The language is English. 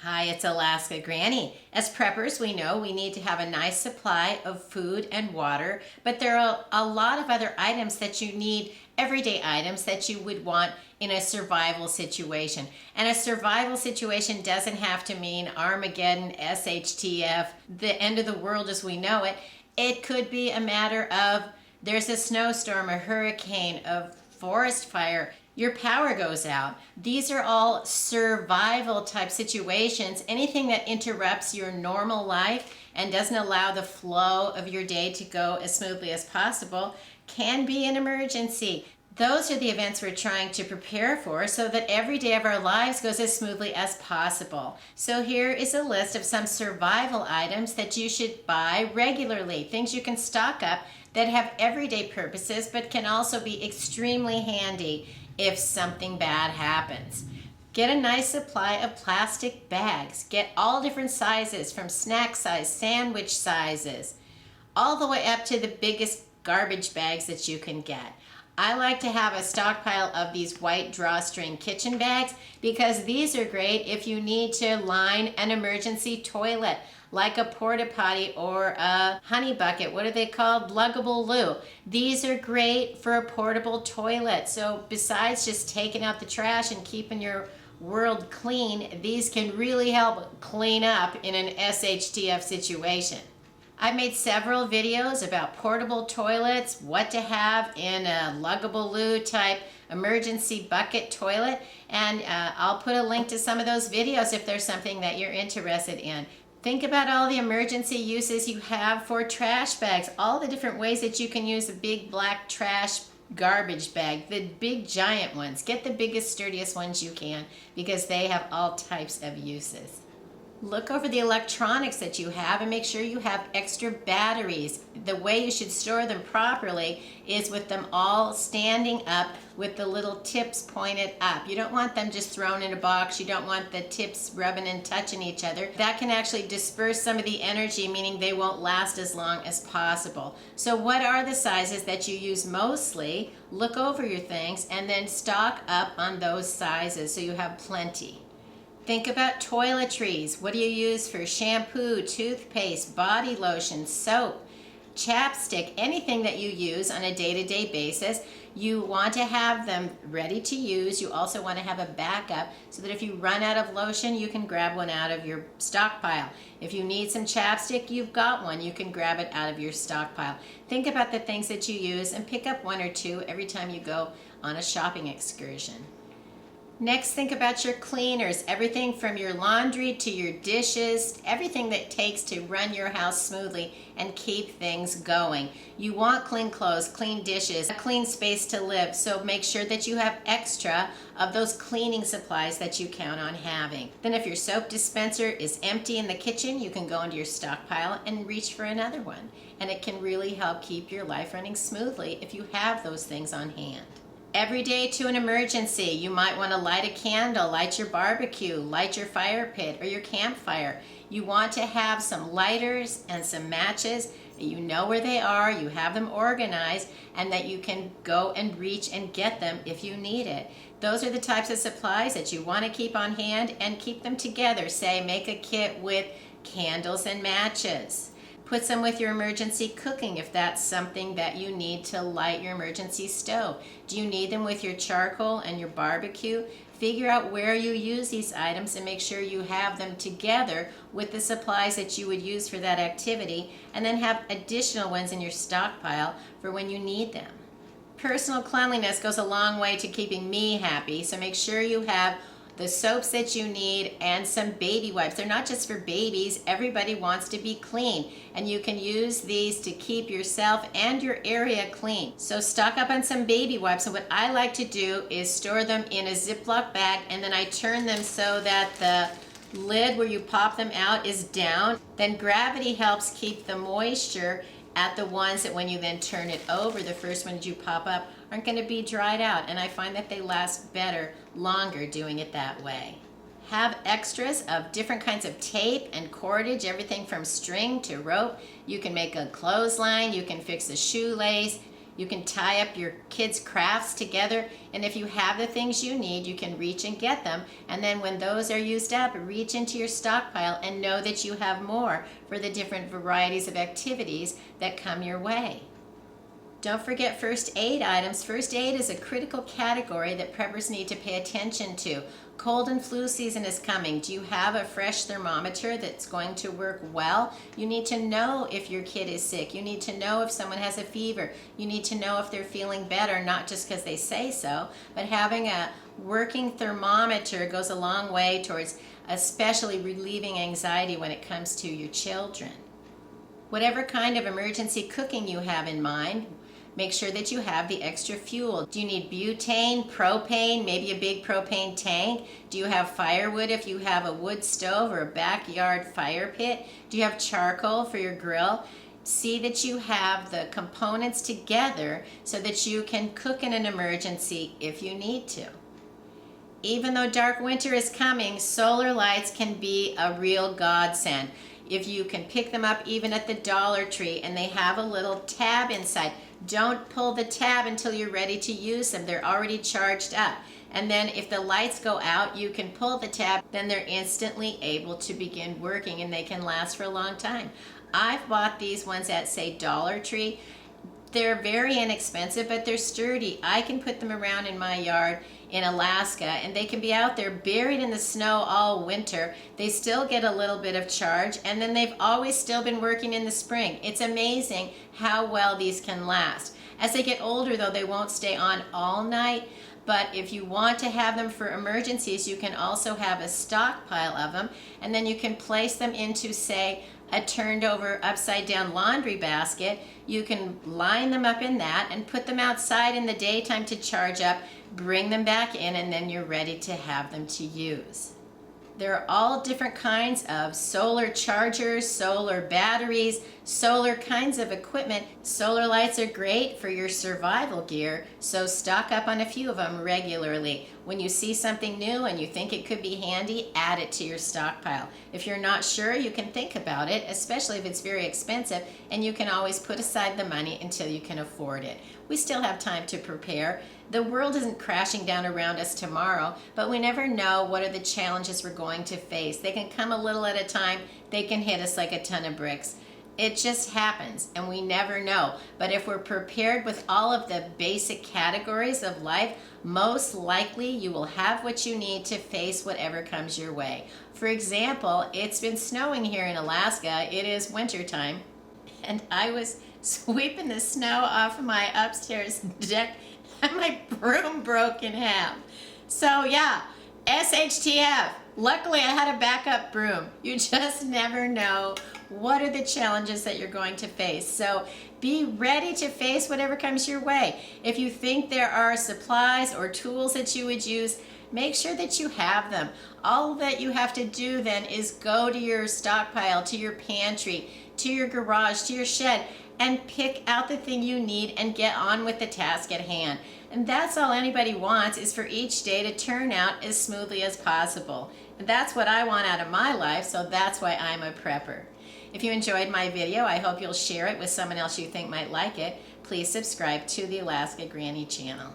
Hi, it's Alaska Granny. As preppers, we know we need to have a nice supply of food and water, but there are a lot of other items that you need, everyday items that you would want in a survival situation. And a survival situation doesn't have to mean Armageddon, SHTF, the end of the world as we know it. It could be a matter of there's a snowstorm, a hurricane, a forest fire, your power goes out. These are all survival type situations. Anything that interrupts your normal life and doesn't allow the flow of your day to go as smoothly as possible can be an emergency. Those are the events we're trying to prepare for so that every day of our lives goes as smoothly as possible. So here is a list of some survival items that you should buy regularly, things you can stock up that have everyday purposes but can also be extremely handy if something bad happens. Get a nice supply of plastic bags. Get all different sizes, from snack size, sandwich sizes, all the way up to the biggest garbage bags that you can get. I like to have a stockpile of these white drawstring kitchen bags because these are great if you need to line an emergency toilet, like a porta potty or a honey bucket. What are they called? Luggable loo. These are great for a portable toilet. So besides just taking out the trash and keeping your world clean, these can really help clean up in an SHTF situation. I've made several videos about portable toilets, what to have in a luggable loo type emergency bucket toilet, and I'll put a link to some of those videos if there's something that you're interested in. Think about all the emergency uses you have for trash bags, all the different ways that you can use a big black trash garbage bag, the big giant ones. Get the biggest, sturdiest ones you can because they have all types of uses. Look over the electronics that you have and make sure you have extra batteries. The way you should store them properly is with them all standing up with the little tips pointed up. You don't want them just thrown in a box. You don't want the tips rubbing and touching each other. That can actually disperse some of the energy, meaning they won't last as long as possible. So what are the sizes that you use mostly? Look over your things and then stock up on those sizes so you have plenty. Think about toiletries. What do you use for shampoo, toothpaste, body lotion, soap, chapstick, anything that you use on a day-to-day basis? You want to have them ready to use. You also want to have a backup so that if you run out of lotion, you can grab one out of your stockpile. If you need some chapstick, you've got one. You can grab it out of your stockpile. Think about the things that you use and pick up one or two every time you go on a shopping excursion. Next, think about your cleaners, everything from your laundry to your dishes, everything that takes to run your house smoothly and keep things going. You want clean clothes, clean dishes, a clean space to live, so make sure that you have extra of those cleaning supplies that you count on having. Then if your soap dispenser is empty in the kitchen, you can go into your stockpile and reach for another one. And it can really help keep your life running smoothly if you have those things on hand. Every day to an emergency, you might want to light a candle, light your barbecue, light your fire pit or your campfire. You want to have some lighters and some matches. You know where they are, you have them organized, and that you can go and reach and get them if you need it. Those are the types of supplies that you want to keep on hand and keep them together. Say, make a kit with candles and matches. Put some with your emergency cooking if that's something that you need to light your emergency stove. Do you need them with your charcoal and your barbecue? Figure out where you use these items and make sure you have them together with the supplies that you would use for that activity, and then have additional ones in your stockpile for when you need them. Personal cleanliness goes a long way to keeping me happy, so make sure you have the soaps that you need and some baby wipes. They're not just for babies. Everybody wants to be clean, and you can use these to keep yourself and your area clean. So stock up on some baby wipes, and what I like to do is store them in a Ziploc bag, and then I turn them so that the lid where you pop them out is down. Then gravity helps keep the moisture at the ones that when you then turn it over, the first ones you pop up aren't going to be dried out, and I find that they last better, longer doing it that way. Have extras of different kinds of tape and cordage, everything from string to rope. You can make a clothesline, you can fix a shoelace, You can tie up your kids' crafts together, and if you have the things you need, you can reach and get them. And then when those are used up, reach into your stockpile and know that you have more for the different varieties of activities that come your way. Don't forget first aid items. First aid is a critical category that preppers need to pay attention to. Cold and flu season is coming. Do you have a fresh thermometer that's going to work well? You need to know if your kid is sick. You need to know if someone has a fever. You need to know if they're feeling better, not just because they say so, but having a working thermometer goes a long way towards especially relieving anxiety when it comes to your children. Whatever kind of emergency cooking you have in mind, make sure that you have the extra fuel. Do you need butane, propane, maybe a big propane tank? Do you have firewood if you have a wood stove or a backyard fire pit? Do you have charcoal for your grill? See that you have the components together so that you can cook in an emergency if you need to. Even though dark winter is coming, solar lights can be a real godsend. If you can pick them up even at the Dollar Tree and they have a little tab inside, don't pull the tab until you're ready to use them. They're already charged up. And then if the lights go out, you can pull the tab, then they're instantly able to begin working and they can last for a long time. I've bought these ones at, say, Dollar Tree. They're very inexpensive, but they're sturdy. I can put them around in my yard in Alaska, and they can be out there buried in the snow all winter. They still get a little bit of charge, and then they've always still been working in the spring. It's amazing how well these can last. As they get older, though, they won't stay on all night, but if you want to have them for emergencies, you can also have a stockpile of them, and then you can place them into, say, a turned over upside down laundry basket. You can line them up in that and put them outside in the daytime to charge up, bring them back in, and then you're ready to have them to use. There are all different kinds of solar chargers, solar batteries, solar kinds of equipment. Solar lights are great for your survival gear, so stock up on a few of them regularly. When you see something new and you think it could be handy, add it to your stockpile. If you're not sure, you can think about it, especially if it's very expensive, and you can always put aside the money until you can afford it. We still have time to prepare. The world isn't crashing down around us tomorrow, but we never know what are the challenges we're going to face. They can come a little at a time. They can hit us like a ton of bricks. It just happens, and we never know. But if we're prepared with all of the basic categories of life, most likely you will have what you need to face whatever comes your way. For example, it's been snowing here in Alaska. It is wintertime, and I was sweeping the snow off of my upstairs deck, and my broom broke in half. So yeah, SHTF. Luckily, I had a backup broom. You just never know what are the challenges that you're going to face. So be ready to face whatever comes your way. If you think there are supplies or tools that you would use, make sure that you have them. All that you have to do then is go to your stockpile, to your pantry, to your garage, to your shed, and pick out the thing you need and get on with the task at hand. And that's all anybody wants, is for each day to turn out as smoothly as possible. And that's what I want out of my life, so that's why I'm a prepper. If you enjoyed my video, I hope you'll share it with someone else you think might like it. Please subscribe to the Alaska Granny channel.